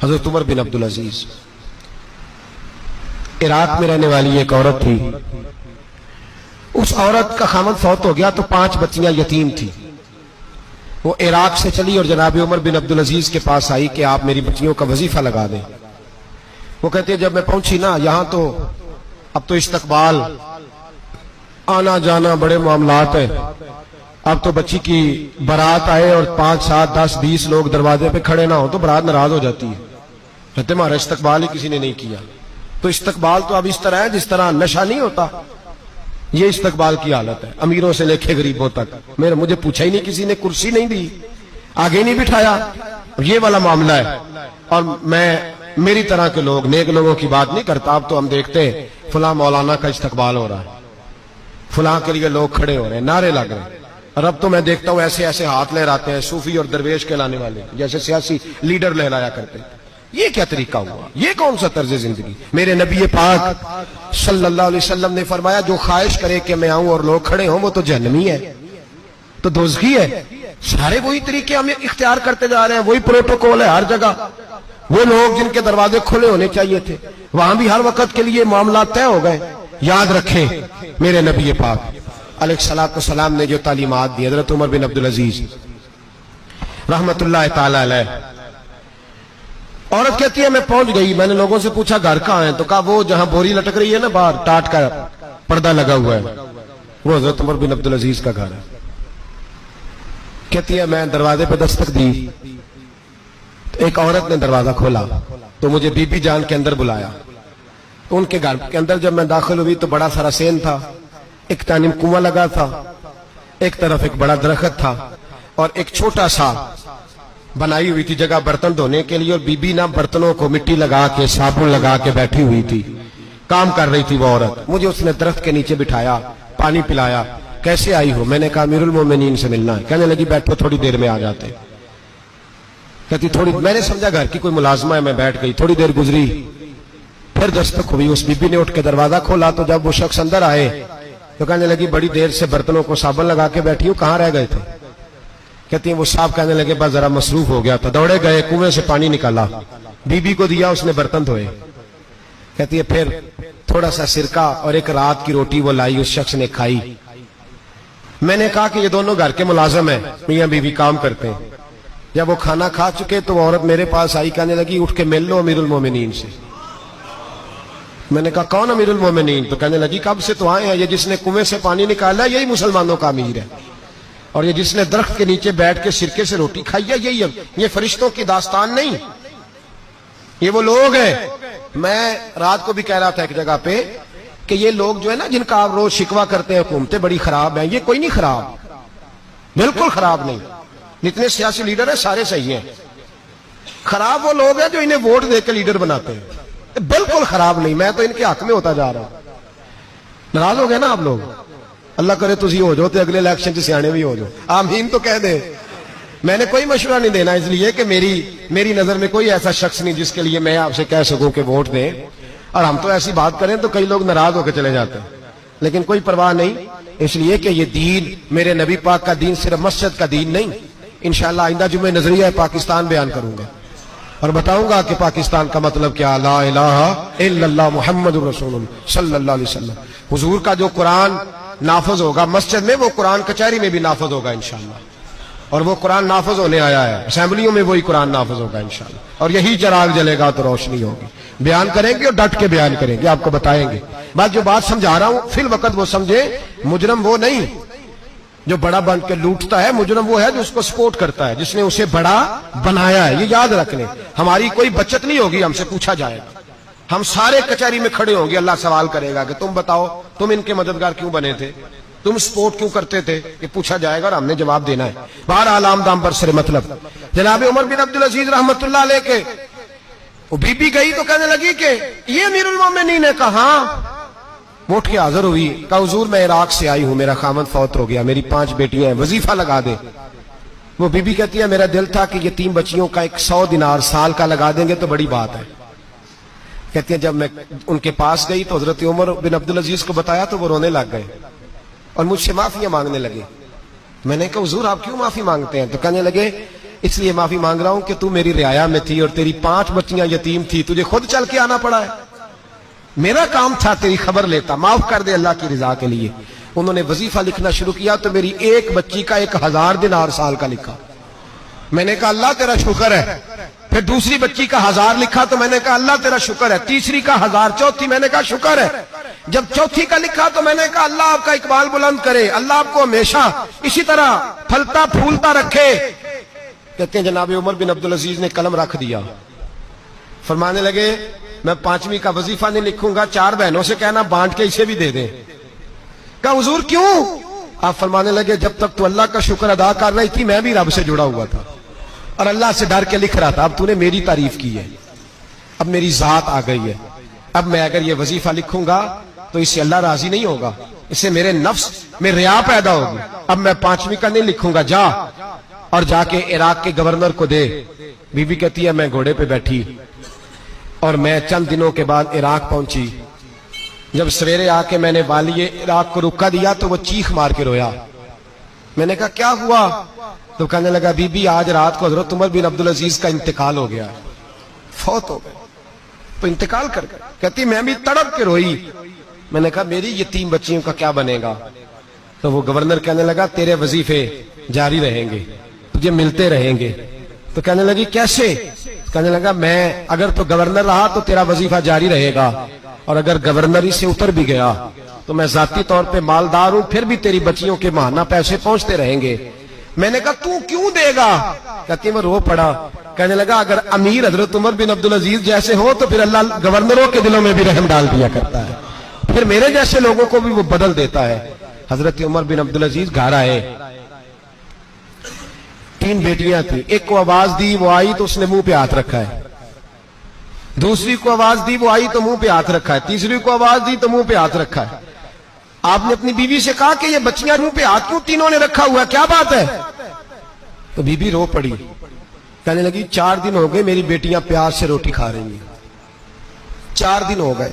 حضرت عمر بن عبدالعزیز عراق میں رہنے والی ایک عورت تھی. اس عورت کا خامد فوت ہو گیا تو 5 بچیاں یتیم تھی. وہ عراق سے چلی اور جناب عمر بن عبدالعزیز کے پاس آئی کہ آپ میری بچیوں کا وظیفہ لگا دیں. وہ کہتے ہیں جب میں پہنچی نا یہاں تو اب تو استقبال آنا جانا بڑے معاملات ہیں. اب تو بچی کی برات آئے اور 5 7 10 20 لوگ دروازے پہ کھڑے نہ ہو تو برات ناراض ہو جاتی ہے. کہتے ہمارا استقبال ہی کسی نے نہیں کیا. تو استقبال تو اب اس طرح ہے جس طرح نشہ نہیں ہوتا, یہ استقبال کی حالت ہے, امیروں سے لے کے غریبوں تک. مجھے پوچھا ہی نہیں کسی نے, کرسی نہیں دی, آگے نہیں بٹھایا, یہ والا معاملہ ہے. اور میں میری طرح کے لوگ نیک لوگوں کی بات نہیں کرتا. اب تو ہم دیکھتے ہیں فلاں مولانا کا استقبال ہو رہا ہے, فلاں کے لیے لوگ کھڑے ہو رہے ہیں, نعرے لگ رہے ہیں. اور اب تو میں دیکھتا ہوں ایسے ایسے ہاتھ لہراتے ہیں صوفی اور درویش کہلانے والے, جیسے سیاسی لیڈر لہرایا کرتے ہیں. یہ کیا طریقہ ہوا؟ یہ کون سا طرز زندگی؟ میرے نبی پاک صلی اللہ علیہ وسلم نے فرمایا جو خواہش کرے کہ میں آؤں اور لوگ کھڑے ہوں وہ تو جہنمی ہے, تو دوزخی ہے. سارے وہی طریقے ہم اختیار کرتے جا رہے ہیں, وہی پروٹوکول ہے ہر جگہ. وہ لوگ جن کے دروازے کھلے ہونے چاہیے تھے وہاں بھی ہر وقت کے لیے معاملات طے ہو گئے. یاد رکھیں میرے نبی پاک علیہ الصلوۃ والسلام نے جو تعلیمات دی. حضرت عمر بن عبدالعزیز رحمت اللہ تعالی علیہ, عورت کہتی ہے میں پہنچ گئی, میں نے لوگوں سے پوچھا گھر کہاں ہے, تو کہا وہ جہاں بوری لٹک رہی ہے نا باہر ٹاٹ کا پردہ لگا ہوا ہے وہ حضرت عمر بن عبدالعزیز کا گھر ہے. کہتی ہے میں دروازے پہ دستک دی تو ایک عورت نے دروازہ کھولا تو مجھے بی بی جان کے اندر بلایا. تو ان کے گھر کے اندر جب میں داخل ہوئی تو بڑا سارا سین تھا, ایک جانب کنواں لگا تھا, ایک طرف ایک بڑا درخت تھا اور ایک چھوٹا سا بنائی ہوئی تھی جگہ برتن دھونے کے لیے. اور بی بی نا برتنوں کو مٹی لگا کے صابن لگا کے بیٹھی ہوئی تھی, کام کر رہی تھی وہ عورت. مجھے اس نے درخت کے نیچے بٹھایا, پانی پلایا. کیسے آئی ہو؟ میں نے کہا امیر المومنین سے ملنا ہے. کہنے لگی بیٹھو تھوڑی دیر میں آ جاتے. کہتی تھوڑی, میں نے سمجھا گھر کی کوئی ملازمہ ہے, میں بیٹھ گئی. تھوڑی دیر گزری پھر دستک ہوئی, اس بی بی نے اٹھ کے دروازہ کھولا تو جب وہ شخص اندر آئے تو کہنے لگی بڑی دیر سے برتنوں کو صابن لگا کے بیٹھی ہوں, کہاں رہ گئے تھے؟ کہتی ہیں وہ صاحب کہنے لگے بس ذرا مصروف ہو گیا تھا, دوڑے گئے کنویں سے پانی نکالا, بی بی کو دیا, اس نے برتن دھوئے. کہتی ہے پھر تھوڑا سا سرکہ اور ایک رات کی روٹی وہ لائی, اس شخص نے کھائی. میں نے کہا کہ یہ دونوں گھر کے ملازم ہیں, میاں بیوی کام کرتے ہیں. جب وہ کھانا کھا چکے تو وہ عورت میرے پاس آئی, کہنے لگی اٹھ کے مل لو امیر المومنین سے. میں نے کہا کون امیر المومنین؟ تو کہنے لگی کب سے تو آئے ہیں, یہ جس نے کنویں سے پانی نکالا یہی مسلمانوں کا امیر ہے, اور یہ جس نے درخت کے نیچے بیٹھ کے سرکے سے روٹی کھائی ہے یہی. یہ فرشتوں کی داستان نہیں, یہ وہ لوگ ہیں. میں رات کو بھی کہہ رہا تھا ایک جگہ پہ کہ یہ لوگ جو ہے نا جن کا آپ روز شکوہ کرتے ہیں حکومتیں بڑی خراب ہیں, یہ کوئی نہیں خراب, بالکل خراب نہیں. جتنے سیاسی لیڈر ہیں سارے صحیح ہیں. خراب وہ لوگ ہیں جو انہیں ووٹ دے کے لیڈر بناتے ہیں, بالکل خراب نہیں. میں تو ان کے حق میں ہوتا جا رہا ہوں. ناراض ہو گئے نا آپ لوگ؟ اللہ کرے تسی ہو جاؤ تو اگلے الیکشن سے سیانے بھی ہو جاؤ, آمین تو کہہ دے. میں نے کوئی مشورہ نہیں دینا, اس لیے کہ میری نظر میں کوئی ایسا شخص نہیں جس کے لیے میں آپ سے کہہ سکوں کہ ووٹ دیں. اور ہم تو ایسی بات کریں تو کئی لوگ ناراض ہو کے چلے جاتے ہیں, لیکن کوئی پرواہ نہیں, اس لیے کہ یہ دین میرے نبی پاک کا دین صرف مسجد کا دین نہیں. انشاءاللہ آئندہ جمعہ نظریہ پاکستان بیان کروں گا اور بتاؤں گا کہ پاکستان کا مطلب کیا, لا الہ الا اللہ محمد رسول اللہ صلی اللہ علیہ وسلم. حضور کا جو قرآن نافذ ہوگا مسجد میں, وہ قرآن کچہری میں بھی نافذ ہوگا انشاءاللہ. اور وہ قرآن نافذ ہونے آیا ہے, اسمبلیوں میں وہی قرآن نافذ ہوگا انشاءاللہ. اور یہی چراغ جلے گا تو روشنی ہوگی. بیان کریں گے اور ڈٹ کے بیان کریں گے, آپ کو بتائیں گے. بات جو بات سمجھا رہا ہوں فی الوقت وہ سمجھے, مجرم وہ نہیں جو بڑا بن کے لوٹتا ہے, مجرم وہ ہے جو اس کو سپورٹ کرتا ہے, جس نے اسے بڑا بنایا ہے. یہ یاد رکھ لیں. ہماری کوئی بچت نہیں ہوگی, ہم سے پوچھا جائے گا, ہم سارے کچہری میں کھڑے ہوں گے, اللہ سوال کرے گا کہ تم بتاؤ تم ان کے مددگار کیوں بنے تھے, تم سپورٹ کیوں کرتے تھے, یہ پوچھا جائے گا اور ہم نے جواب دینا ہے. بہرحال عام دام پر سر مطلب جناب عمر بن عبدالعزیز رحمت اللہ علیہ کے وہ بی بی گئی تو کہنے لگی کہ یہ امیر المومنین نے کہا, وہ اٹھ کے حاضر ہوئی, کہا حضور میں عراق سے آئی ہوں, میرا خامد فوت ہو گیا, میری 5 بیٹیاں ہیں, وظیفہ لگا دے. وہ بی بی کہتی ہے میرا دل تھا کہ یہ 3 بچیوں کا 100 دینار سال کا لگا دیں گے تو بڑی بات ہے. کہتی ہیں جب میں ان کے پاس گئی تو حضرت عمر بن عبدالعزیز کو بتایا تو وہ رونے لگ گئے اور مجھ سے معافیاں مانگنے لگے. میں نے کہا حضور آپ کیوں معافی مانگتے ہیں؟ تو کہنے لگے اس لیے معافی مانگ رہا ہوں کہ تو میری رعایا میں تھی اور تیری 5 بچیاں یتیم تھی, تجھے خود چل کے آنا پڑا ہے. میرا کام تھا تیری خبر لیتا, معاف کر دے اللہ کی رضا کے لیے. انہوں نے وظیفہ لکھنا شروع کیا تو میری ایک بچی کا 1000 دینار سال کا لکھا. میں نے کہا اللہ تیرا شکر ہے. پھر دوسری بچی کا 1000 لکھا تو میں نے کہا اللہ تیرا شکر ہے. تیسری کا 1000, چوتھی میں نے کہا شکر ہے. جب چوتھی کا لکھا تو میں نے کہا اللہ آپ کا اقبال بلند کرے, اللہ آپ کو ہمیشہ اسی طرح پھلتا پھولتا رکھے. کہتے ہیں جناب عمر بن عبدالعزیز نے قلم رکھ دیا, فرمانے لگے میں 5ویں کا وظیفہ نہیں لکھوں گا, 4 بہنوں سے کہنا بانٹ کے اسے بھی دے دیں. کہا حضور کیوں؟ آپ فرمانے لگے جب تک تو اللہ کا شکر ادا کر رہی تھی میں بھی رب سے جڑا ہوا تھا اور اللہ سے ڈر کے لکھ رہا تھا. اب تو نے میری تعریف کی ہے, اب میری ذات آ گئی ہے. اب میں اگر یہ وظیفہ لکھوں گا تو اس سے اللہ راضی نہیں ہوگا, اس سے میرے نفس میں ریا پیدا ہوگی. اب میں 5ویں کا نہیں لکھوں گا, جا اور جا کے عراق کے گورنر کو دے. بی بی کہتی ہے میں گھوڑے پہ بیٹھی اور میں چند دنوں کے بعد عراق پہنچی. جب سویرے آ کے میں نے والی عراق کو رکا دیا تو وہ چیخ مار کے رویا. میں نے کہا کیا ہوا؟ تو کہنے لگا بی بی آج رات کو حضرت عمر بن عبدالعزیز کا انتقال ہو گیا, فوت ہو گئے. تو انتقال کر گئے. کہتی میں بھی تڑپ کے روئی. میں نے کہا میری یتیم بچیوں کا کیا بنے گا؟ تو وہ گورنر کہنے لگا تیرے وظیفے جاری رہیں گے, تجھے ملتے رہیں گے. تو کہنے لگی کیسے؟ کہنے لگا میں اگر تو گورنر رہا تو تیرا وظیفہ جاری رہے گا, اور اگر گورنری سے اتر بھی گیا تو میں ذاتی طور پہ مالدار ہوں, پھر بھی تیری بچیوں کے ماہانہ پیسے پہنچتے رہیں گے. میں نے کہا تو کیوں دے گا؟ کہتی میں رو پڑا. کہنے لگا اگر امیر حضرت عمر بن عبدالعزیز جیسے ہو تو پھر اللہ گورنروں کے دلوں میں بھی رحم ڈال دیا کرتا ہے, پھر میرے جیسے لوگوں کو بھی وہ بدل دیتا ہے. حضرت عمر بن عبدالعزیز گھر آئے, 3 بیٹیاں تھیں. ایک کو آواز دی وہ آئی تو اس نے منہ پہ ہاتھ رکھا ہے, دوسری کو آواز دی وہ آئی تو منہ پہ ہاتھ رکھا ہے, تیسری کو آواز دی تو منہ پہ ہاتھ رکھا ہے. آپ نے اپنی بیوی سے کہا کہ یہ بچیاں منہ پہ ہاتھ کیوں تینوں نے رکھا ہوا ہے, کیا بات ہے؟ تو بیوی رو پڑی, کہنے لگی 4 دن ہو گئے میری بیٹیاں پیاس سے روٹی کھا رہی ہیں, 4 دن ہو گئے.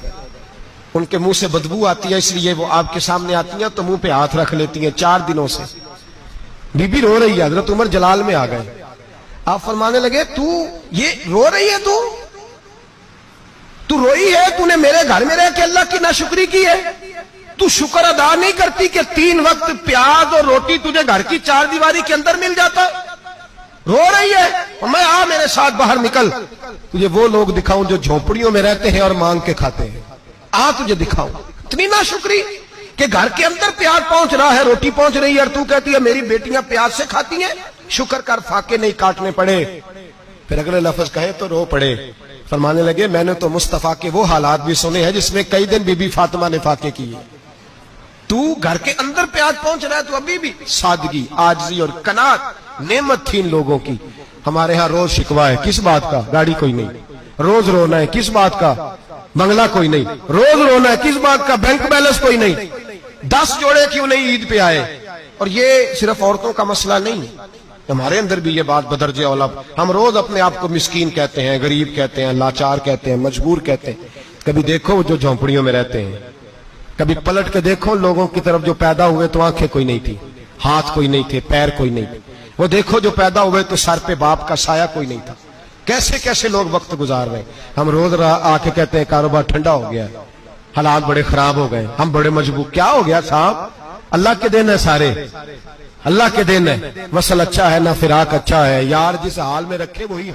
ان کے منہ سے بدبو آتی ہے اس لیے وہ آپ کے سامنے آتی ہیں تو منہ پہ ہاتھ رکھ لیتی ہیں 4 دنوں سے. بی بی رو رہی ہے. حضرت عمر جلال میں آ گئے. آپ فرمانے لگے تو یہ رو رہی ہے, تو روئی ہے, تو نے میرے گھر میں رہ کے اللہ کی ناشکری کی ہے, تو شکر ادا نہیں کرتی کہ 3 وقت پیاز اور روٹی تجھے گھر کی 4 دیواری کے اندر مل جاتا. رو رہی ہے. اور میں آ میرے ساتھ باہر نکل, تجھے وہ لوگ دکھاؤں جو جھونپڑیوں میں رہتے ہیں اور مانگ کے کھاتے ہیں. آ تجھے دکھاؤں. اتنی ناشکری کہ گھر کے اندر پیاز پہنچ رہا ہے, روٹی پہنچ رہی ہے, اور تو کہتی ہے میری بیٹیاں پیاز سے کھاتی ہیں, شکر کر فاقے نہیں کاٹنے پڑے. پھر اگلے لفظ کہے تو رو پڑے. فرمانے لگے میں نے تو مصطفیٰ کے وہ حالات بھی سنے ہیں جس میں کئی دن بی بی فاطمہ نے فاقے کیے. تو گھر کے اندر پیاز پہنچ رہا ہے, تو ابھی بھی سادگی, عاجزی اور قناعت نعمت تھی ان لوگوں کی. ہمارے ہاں روز شکوا ہے, کس بات کا؟ گاڑی کوئی نہیں. روز رونا ہے, کس بات کا؟ بنگلہ کوئی نہیں. روز رونا ہے, کس بات کا؟ بینک بیلنس کوئی نہیں. 10 جوڑے کیوں نہیں عید پہ آئے؟ اور یہ صرف عورتوں کا مسئلہ نہیں, ہمارے اندر بھی یہ بات بدرجہ اولا. ہم روز اپنے آپ کو مسکین کہتے ہیں, غریب کہتے ہیں, لاچار کہتے ہیں, مجبور کہتے ہیں. کبھی دیکھو جو جھونپڑیوں میں رہتے ہیں, کبھی پلٹ کے دیکھو لوگوں کی طرف جو پیدا ہوئے تو آنکھیں کوئی نہیں تھی, ہاتھ کوئی نہیں تھے, پیر کوئی نہیں تھے. وہ دیکھو جو پیدا ہوئے تو سر پہ باپ کا سایہ کوئی نہیں تھا. کیسے کیسے لوگ وقت گزار رہے ہیں. ہم روز آ کے کہتے ہیں کاروبار ٹھنڈا ہو گیا, حالات بڑے خراب ہو گئے, ہم بڑے مجبور. کیا ہو گیا صاحب؟ اللہ کے دن ہے سارے, اللہ کے دن ہے. وصل اچھا ہے نہ فراق اچھا ہے, یار جس حال میں رکھے وہی